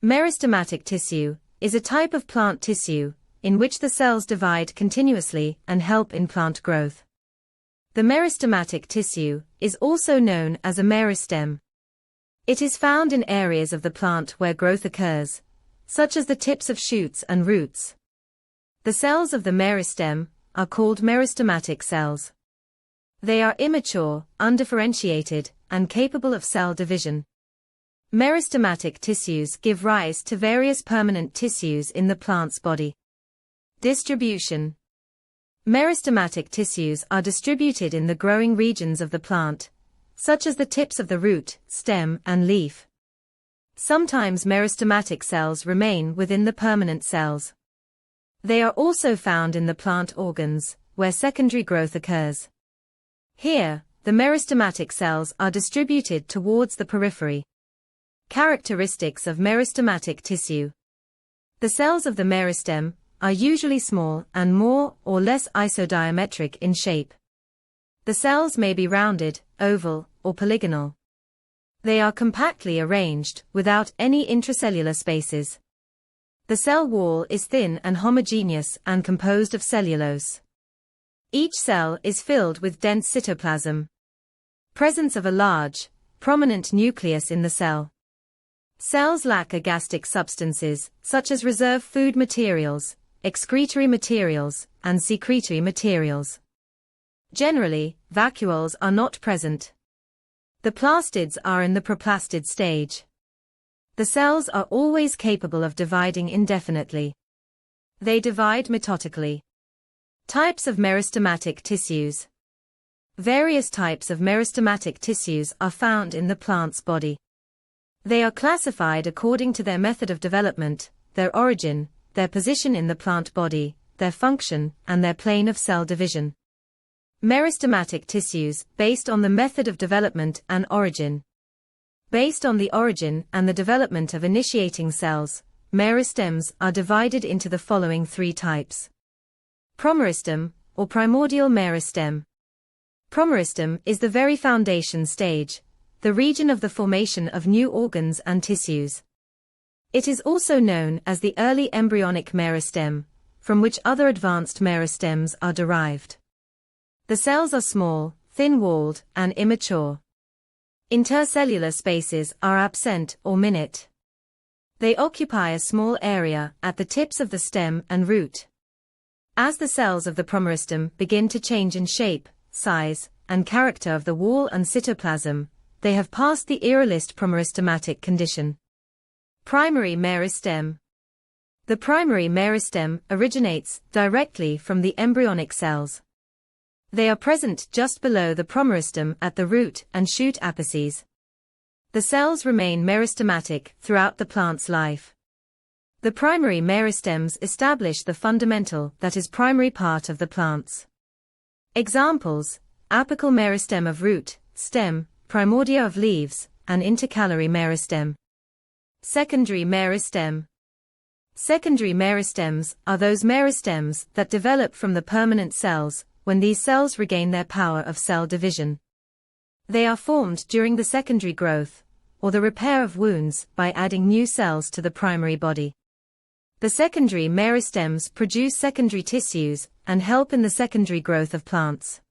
Meristematic tissue is a type of plant tissue in which the cells divide continuously and help in plant growth. The meristematic tissue is also known as a meristem. It is found in areas of the plant where growth occurs, such as the tips of shoots and roots. The cells of the meristem are called meristematic cells. They are immature, undifferentiated, and capable of cell division. Meristematic tissues give rise to various permanent tissues in the plant's body. Distribution. Meristematic tissues are distributed in the growing regions of the plant, such as the tips of the root, stem, and leaf. Sometimes meristematic cells remain within the permanent cells. They are also found in the plant organs, where secondary growth occurs. Here, the meristematic cells are distributed towards the periphery. Characteristics of meristematic tissue. The cells of the meristem are usually small and more or less isodiametric in shape. The cells may be rounded, oval, or polygonal. They are compactly arranged without any intracellular spaces. The cell wall is thin and homogeneous and composed of cellulose. Each cell is filled with dense cytoplasm. Presence of a large, prominent nucleus in the cell. Cells lack agastic substances, such as reserve food materials, excretory materials, and secretory materials. Generally, vacuoles are not present. The plastids are in the proplastid stage. The cells are always capable of dividing indefinitely. They divide mitotically. Types of meristematic tissues. Various types of meristematic tissues are found in the plant's body. They are classified according to their method of development, their origin, their position in the plant body, their function, and their plane of cell division. Meristematic tissues, based on the method of development and origin. Based on the origin and the development of initiating cells, meristems are divided into the following three types. Promeristem, or primordial meristem. Promeristem is the very foundation stage, the region of the formation of new organs and tissues. It is also known as the early embryonic meristem, from which other advanced meristems are derived. The cells are small, thin-walled, and immature. Intercellular spaces are absent or minute. They occupy a small area at the tips of the stem and root. As the cells of the promeristem begin to change in shape, size, and character of the wall and cytoplasm, they have passed the aerolist promeristematic condition. Primary meristem. The primary meristem originates directly from the embryonic cells. They are present just below the promeristem at the root and shoot apices. The cells remain meristematic throughout the plant's life. The primary meristems establish the fundamental, that is, primary part of the plants. Examples: apical meristem of root, stem, primordia of leaves, and intercalary meristem. Secondary meristem. Secondary meristems are those meristems that develop from the permanent cells when these cells regain their power of cell division. They are formed during the secondary growth, or the repair of wounds, by adding new cells to the primary body. The secondary meristems produce secondary tissues and help in the secondary growth of plants.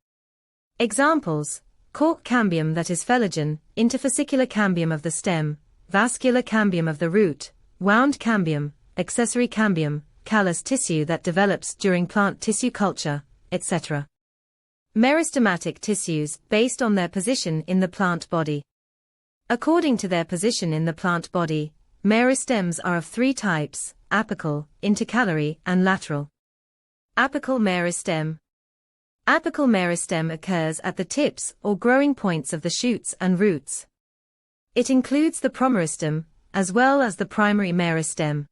Examples: cork cambium, that is phelogen, interfascicular cambium of the stem, vascular cambium of the root, wound cambium, accessory cambium, callus tissue that develops during plant tissue culture, etc. Meristematic tissues, based on their position in the plant body. According to their position in the plant body, meristems are of three types: apical, intercalary, and lateral. Apical meristem. Apical meristem occurs at the tips or growing points of the shoots and roots. It includes the promeristem, as well as the primary meristem.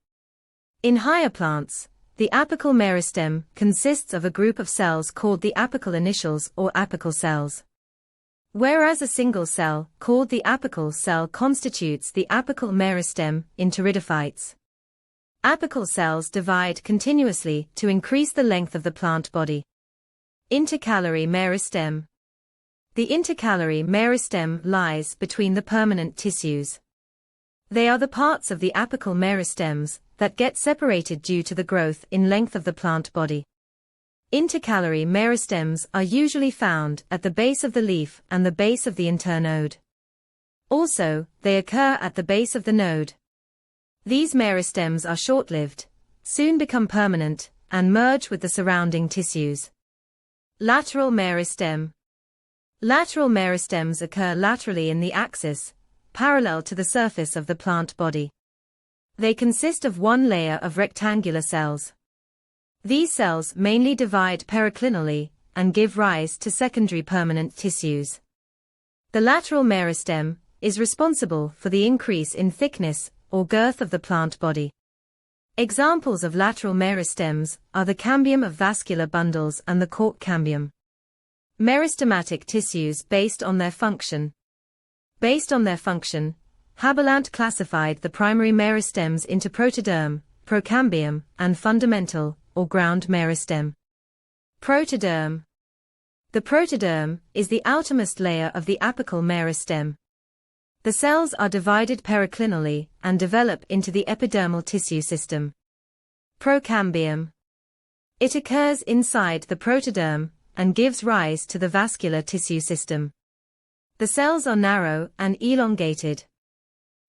In higher plants, the apical meristem consists of a group of cells called the apical initials or apical cells. Whereas a single cell, called the apical cell, constitutes the apical meristem in pteridophytes. Apical cells divide continuously to increase the length of the plant body. Intercalary meristem. The intercalary meristem lies between the permanent tissues. They are the parts of the apical meristems that get separated due to the growth in length of the plant body. Intercalary meristems are usually found at the base of the leaf and the base of the internode. Also, they occur at the base of the node. These meristems are short-lived, soon become permanent, and merge with the surrounding tissues. Lateral meristem. Lateral meristems occur laterally in the axis, parallel to the surface of the plant body. They consist of one layer of rectangular cells. These cells mainly divide periclinally and give rise to secondary permanent tissues. The lateral meristem is responsible for the increase in thickness or girth of the plant body. Examples of lateral meristems are the cambium of vascular bundles and the cork cambium. Meristematic tissues based on their function. Based on their function, Haberlandt classified the primary meristems into protoderm, procambium, and fundamental, or ground meristem. Protoderm. The protoderm is the outermost layer of the apical meristem. The cells are divided periclinally and develop into the epidermal tissue system. Procambium. It occurs inside the protoderm and gives rise to the vascular tissue system. The cells are narrow and elongated.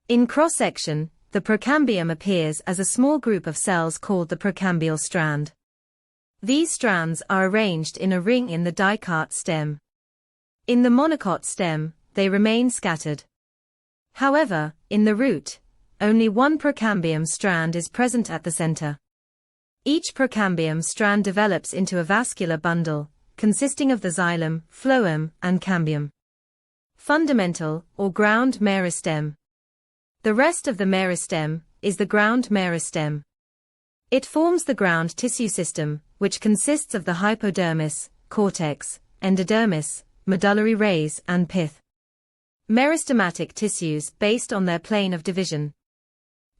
In cross-section, the procambium appears as a small group of cells called the procambial strand. These strands are arranged in a ring in the dicot stem. In the monocot stem, they remain scattered. However, in the root, only one procambium strand is present at the center. Each procambium strand develops into a vascular bundle, consisting of the xylem, phloem, and cambium. Fundamental, or ground meristem. The rest of the meristem is the ground meristem. It forms the ground tissue system, which consists of the hypodermis, cortex, endodermis, medullary rays, and pith. Meristematic tissues based on their plane of division.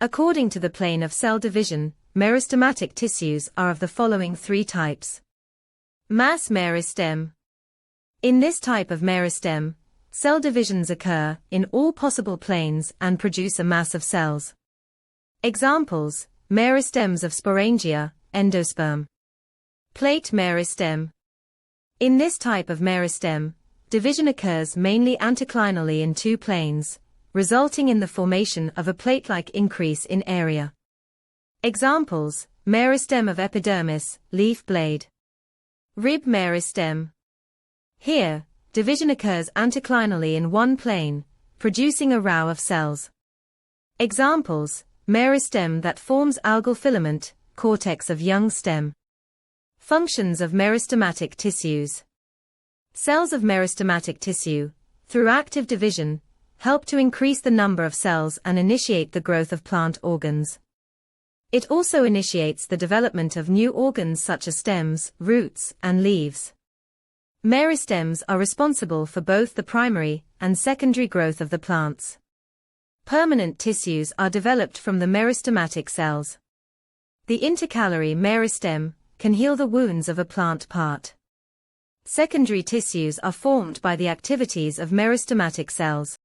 According to the plane of cell division, meristematic tissues are of the following three types. Mass meristem. In this type of meristem, cell divisions occur in all possible planes and produce a mass of cells. Examples: meristems of sporangia, endosperm. Plate meristem. In this type of meristem, division occurs mainly anticlinally in two planes, resulting in the formation of a plate-like increase in area. Examples: meristem of epidermis, leaf blade. Rib meristem. Here, division occurs anticlinally in one plane, producing a row of cells. Examples: meristem that forms algal filament, cortex of young stem. Functions of meristematic tissues. Cells of meristematic tissue, through active division, help to increase the number of cells and initiate the growth of plant organs. It also initiates the development of new organs such as stems, roots, and leaves. Meristems are responsible for both the primary and secondary growth of the plants. Permanent tissues are developed from the meristematic cells. The intercalary meristem can heal the wounds of a plant part. Secondary tissues are formed by the activities of meristematic cells.